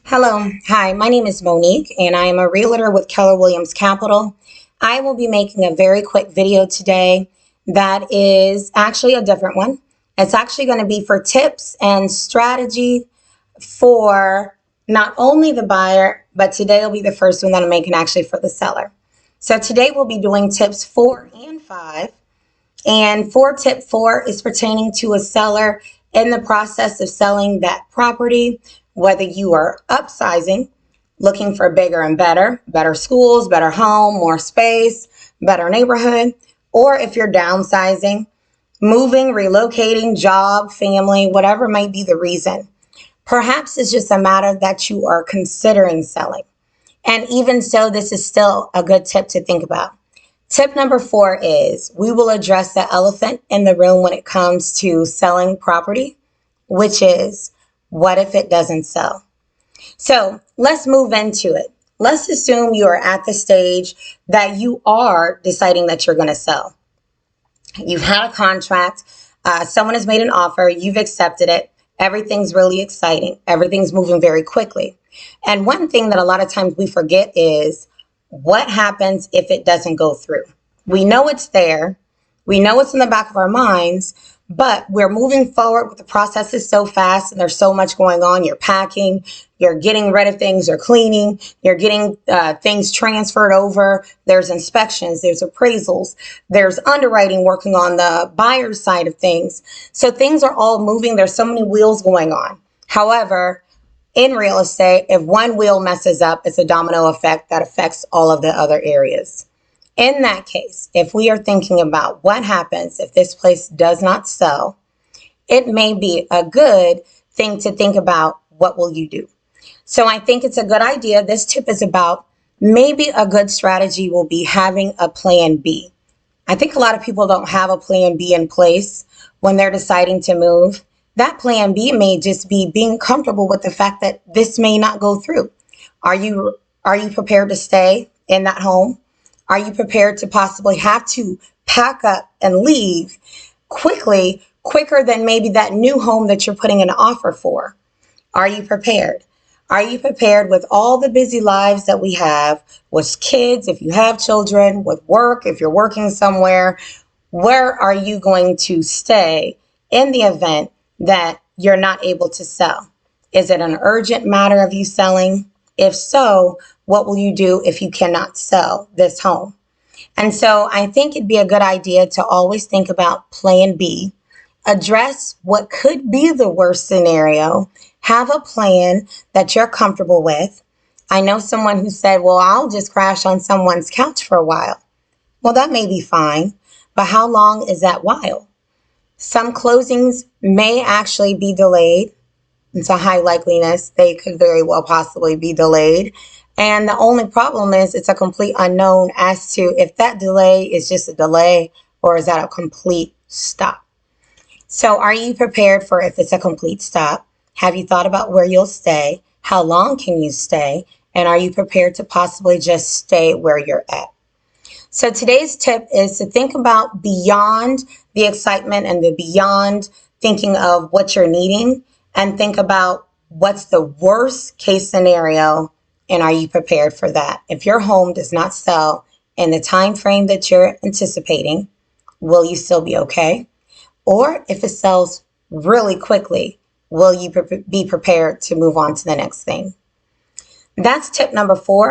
Hello, hi, my name is Monique and I am a realtor with Keller Williams Capital. I will be making a very quick video today that is actually a different one. It's actually going to be for tips and strategy for not only the buyer, but today will be the first one that I'm making actually for the seller. So today we'll be doing tips 4 and 5. And for tip 4 is pertaining to a seller in the process of selling that property, whether you are upsizing, looking for bigger and better schools, better home, more space, better neighborhood, or if you're downsizing, moving, relocating, job, family, whatever might be the reason. Perhaps it's just a matter that you are considering selling. And even so, this is still a good tip to think about. Tip number 4 is we will address the elephant in the room when it comes to selling property, which is what if it doesn't sell? So let's move into it. Let's assume you are at the stage that you are deciding that you're going to sell. You've had a contract, someone has made an offer, you've accepted it, everything's really exciting, everything's moving very quickly. And one thing that a lot of times we forget is what happens if it doesn't go through? We know it's there. We know it's in the back of our minds, but we're moving forward with the processes so fast and there's so much going on. You're packing, you're getting rid of things, you're cleaning, you're getting things transferred over. There's inspections, there's appraisals, there's underwriting working on the buyer's side of things. So things are all moving. There's so many wheels going on. However, in real estate, if one wheel messes up, it's a domino effect that affects all of the other areas. In that case, if we are thinking about what happens if this place does not sell, it may be a good thing to think about what will you do. So I think it's a good idea. This tip is about maybe a good strategy will be having a plan B. I think a lot of people don't have a plan B in place when they're deciding to move. That plan B may just be being comfortable with the fact that this may not go through. Are you prepared to stay in that home? Are you prepared to possibly have to pack up and leave quicker than maybe that new home that you're putting an offer for? Are you prepared? Are you prepared with all the busy lives that we have, with kids, if you have children, with work, if you're working somewhere? Where are you going to stay in the event that you're not able to sell? Is it an urgent matter of you selling? If so, what will you do if you cannot sell this home? And so I think it'd be a good idea to always think about plan B, address what could be the worst scenario, have a plan that you're comfortable with. I know someone who said, well, I'll just crash on someone's couch for a while. Well, that may be fine, but how long is that while? Some closings may actually be delayed. It's a high likeliness they could very well possibly be delayed. And the only problem is it's a complete unknown as to if that delay is just a delay or is that a complete stop. So are you prepared for if it's a complete stop? Have you thought about where you'll stay? How long can you stay? And are you prepared to possibly just stay where you're at? So today's tip is to think about beyond the excitement and the beyond thinking of what you're needing, and think about what's the worst case scenario and are you prepared for that? If your home does not sell in the time frame that you're anticipating, will you still be okay? Or if it sells really quickly, will you be prepared to move on to the next thing? That's tip number 4.